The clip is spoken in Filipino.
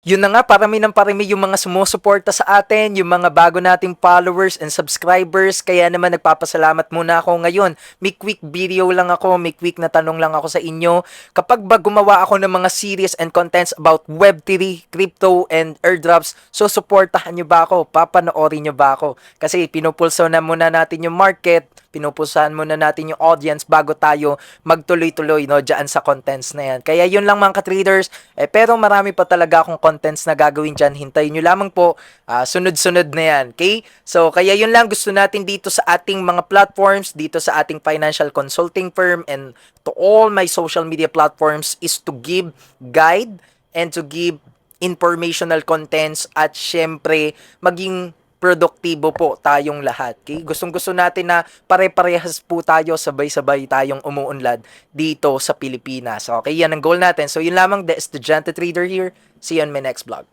Yun na nga, parami ng parami yung mga sumusuporta sa atin, yung mga bago nating followers and subscribers. Kaya naman nagpapasalamat muna ako ngayon. May quick video lang ako, may quick na tanong lang ako sa inyo. Kapag ba gumawa ako ng mga series and contents about Web3, crypto, and airdrops, so supportahan nyo ba ako? Papanoorin nyo ba ako? Kasi pinupulso na muna natin yung market, pinupulsahan muna natin yung audience bago tayo magtuloy-tuloy no diyan sa contents na yan. Kaya yun lang mga ka-traders. Pero marami pa talaga akong contents na gagawin dyan. Hintayin nyo lamang po. Sunod-sunod na yan. Okay? So kaya yun lang gusto natin dito sa ating mga platforms, dito sa ating financial consulting firm, and to all my social media platforms is to give guide and to give informational contents at syempre maging produktibo po tayong lahat. Okay? Gustong-gusto natin na pare-parehas po tayo, sabay-sabay tayong umuunlad dito sa Pilipinas. Okay, yan ang goal natin. So yun lamang, the Estudyante Trader here. See you on my next vlog.